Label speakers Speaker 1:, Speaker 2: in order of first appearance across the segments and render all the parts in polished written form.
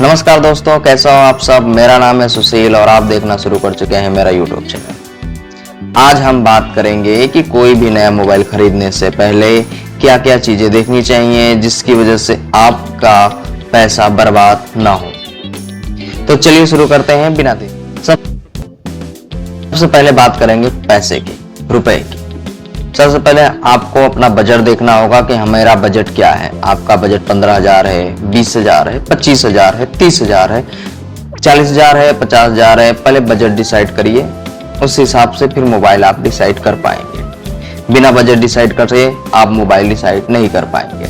Speaker 1: नमस्कार दोस्तों, कैसा हो आप सब। मेरा नाम है सुशील और आप देखना शुरू कर चुके हैं मेरा यूट्यूब चैनल। आज हम बात करेंगे कि कोई भी नया मोबाइल खरीदने से पहले क्या क्या चीजें देखनी चाहिए जिसकी वजह से आपका पैसा बर्बाद ना हो। तो चलिए शुरू करते हैं बिना देर। सबसे पहले बात करेंगे पैसे की, रुपए की। सबसे पहले आपको अपना बजट देखना होगा कि मेरा बजट क्या है। आपका बजट 15,000 है, 20,000 है, 25,000 है, 30,000 है, 40,000 है, 50,000 है। पहले बजट डिसाइड करिए, उस हिसाब से फिर मोबाइल आप डिसाइड कर पाएंगे। बिना बजट डिसाइड करे आप मोबाइल डिसाइड नहीं कर पाएंगे।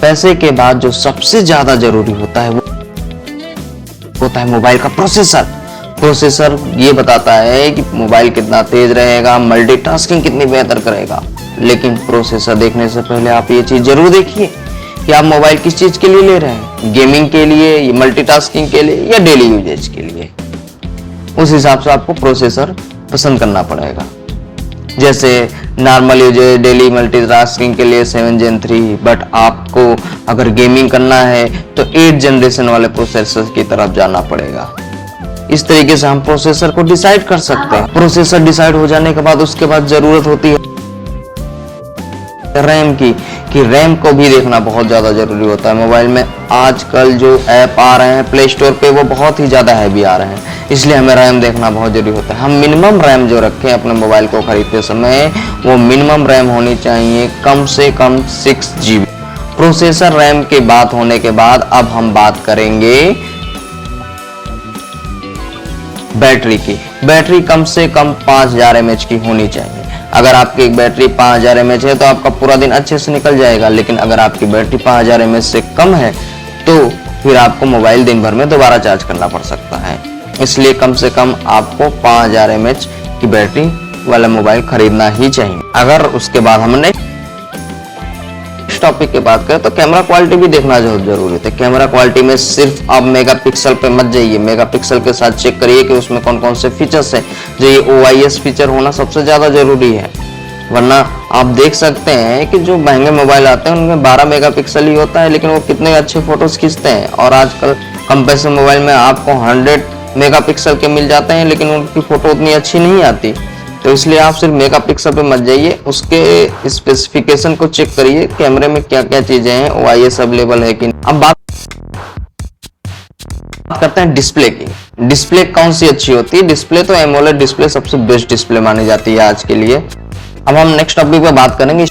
Speaker 1: पैसे के बाद जो सबसे ज्यादा जरूरी होता है वो होता है मोबाइल का प्रोसेसर। प्रोसेसर ये बताता है कि मोबाइल कितना तेज रहेगा, मल्टीटास्किंग कितनी बेहतर करेगा। लेकिन प्रोसेसर देखने से पहले आप ये चीज जरूर देखिए कि आप मोबाइल किस चीज के लिए ले रहे हैं, गेमिंग के लिए, मल्टीटास्किंग के लिए या डेली यूजेज के लिए। उस हिसाब से आपको प्रोसेसर पसंद करना पड़ेगा। जैसे नॉर्मल यूजेज, डेली मल्टीटास्किंग के लिए 7 Gen 3, बट आपको अगर गेमिंग करना है तो 8 जनरेशन वाले प्रोसेसर की तरफ जाना पड़ेगा। इस तरीके से हम प्रोसेसर को डिसाइड कर सकते हैं। प्रोसेसर डिसाइड हो जाने के बाद उसके बाद जरूरत होती है रैम की, कि रैम को भी देखना बहुत ज्यादा जरूरी होता है। मोबाइल में आजकल जो ऐप आ रहे हैं प्ले स्टोर पे वो बहुत ही ज्यादा हैवी आ रहे हैं, इसलिए हमें रैम देखना बहुत जरूरी होता है। हम मिनिमम रैम जो रखें अपने मोबाइल को खरीदते समय, वो मिनिमम रैम होनी चाहिए कम से कम 6 GB। प्रोसेसर रैम की बात होने के बाद अब हम बात करेंगे बैटरी की। बैटरी कम से कम 5000 mAh की होनी चाहिए। अगर आपकी बैटरी 5000 mAh है तो आपका पूरा दिन अच्छे से निकल जाएगा। लेकिन अगर आपकी बैटरी 5000 mAh से कम है तो फिर आपको मोबाइल दिन भर में दोबारा चार्ज करना पड़ सकता है। इसलिए कम से कम आपको 5000 mAh की बैटरी वाला मोबाइल खरीदना ही चाहिए। अगर उसके बाद हमने टॉपिक की बात करें तो कैमरा क्वालिटी भी देखना बहुत जरूरी है। कैमरा क्वालिटी में सिर्फ आप मेगापिक्सल पे मत जाइए, मेगापिक्सल के साथ चेक करिए कि उसमें कौन कौन से फीचर्स हैं। जो ये OIS फीचर होना सबसे ज्यादा जरूरी है, वरना आप देख सकते हैं कि जो महंगे मोबाइल आते हैं उनमें 12 मेगापिक्सल ही होता है, लेकिन वो कितने अच्छे फोटोज खींचते हैं। और आजकल कम पैसे मोबाइल में आपको 100 मेगापिक्सल के मिल जाते हैं, लेकिन उनकी फोटो उतनी अच्छी नहीं आती। तो इसलिए आप सिर्फ मेगापिक्सल पे मत जाइए, उसके स्पेसिफिकेशन को चेक करिए, कैमरे में क्या क्या चीजें हैं, OIS अवेलेबल है कि नहीं। अब बात करते हैं डिस्प्ले की। डिस्प्ले कौन सी अच्छी होती है? डिस्प्ले तो एमोलेड डिस्प्ले सबसे बेस्ट डिस्प्ले मानी जाती है आज के लिए। अब हम नेक्स्ट टॉपिक पे बात करेंगे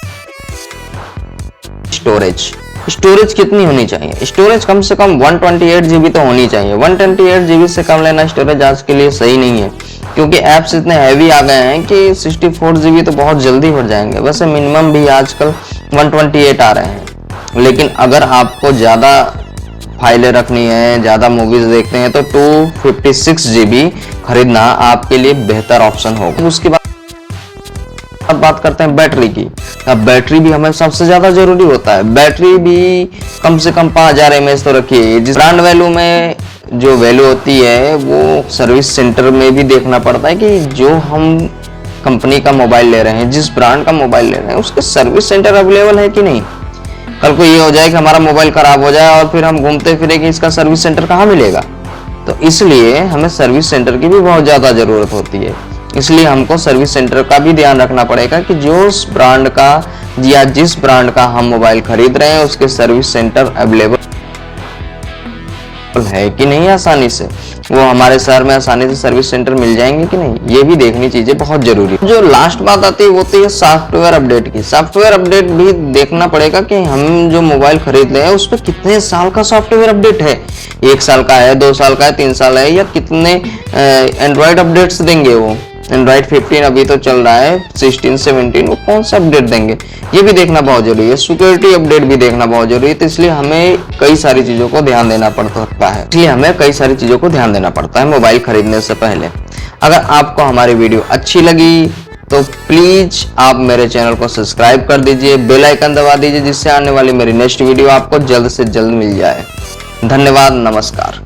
Speaker 1: स्टोरेज। स्टोरेज कितनी होनी चाहिए? स्टोरेज कम से कम 128 GB तो होनी चाहिए। 128 GB से कम लेना स्टोरेज आज के लिए सही नहीं है, क्योंकि ऐप्स इतने हैवी आ गए हैं कि 64 GB तो बहुत जल्दी भर जाएंगे। वैसे मिनिमम भी आजकल 128 आ रहे हैं। लेकिन अगर आपको ज्यादा फाइलें रखनी है, ज्यादा मूवीज देखते हैं तो 256 GB खरीदना आपके लिए बेहतर ऑप्शन होगा। उसके बाद अब बात करते हैं बैटरी की। अब बैटरी भी हमें सबसे ज्यादा जरूरी होता है। बैटरी भी कम से कम 5000 mAh तो रखिए। जिस ब्रांड वैल्यू में जो वैल्यू होती है वो सर्विस सेंटर में भी देखना पड़ता है कि जो हम कंपनी का मोबाइल ले रहे हैं, जिस ब्रांड का मोबाइल ले रहे हैं, उसके सर्विस सेंटर अवेलेबल है कि नहीं। कल को ये हो जाए कि हमारा मोबाइल खराब हो जाए और फिर हम घूमते फिरे कि इसका सर्विस सेंटर कहाँ मिलेगा। तो इसलिए हमें सर्विस सेंटर की भी बहुत ज्यादा जरूरत होती है। इसलिए हमको सर्विस सेंटर का भी ध्यान रखना पड़ेगा कि जो ब्रांड का या जिस ब्रांड का हम मोबाइल खरीद रहे हैं उसके सर्विस सेंटर अवेलेबल है कि नहीं, आसानी से वो हमारे शहर में आसानी से सर्विस सेंटर मिल जाएंगे कि नहीं, ये भी देखनी चीजें बहुत जरूरी है। जो लास्ट बात आती है वो तो ये सॉफ्टवेयर अपडेट की। सॉफ्टवेयर अपडेट भी देखना पड़ेगा कि हम जो मोबाइल खरीद रहे हैं उस पर कितने साल का सॉफ्टवेयर अपडेट है। 1 साल का है, 2 साल का है, 3 साल है, या कितने एंड्रॉइड अपडेट्स देंगे वो। एंड्रॉइड 15 अभी तो चल रहा है, 16, 17 वो कौन सा अपडेट देंगे, ये भी देखना बहुत जरूरी है। सिक्योरिटी अपडेट भी देखना बहुत जरूरी है। तो इसलिए हमें कई सारी चीजों को ध्यान देना पड़ता है। इसलिए हमें कई सारी चीजों को ध्यान देना पड़ता है मोबाइल खरीदने से पहले। अगर आपको हमारी वीडियो अच्छी लगी तो प्लीज आप मेरे चैनल को सब्सक्राइब कर दीजिए, बेल आइकन दबा दीजिए, जिससे आने वाली मेरी नेक्स्ट वीडियो आपको जल्द से जल्द मिल जाए। धन्यवाद, नमस्कार।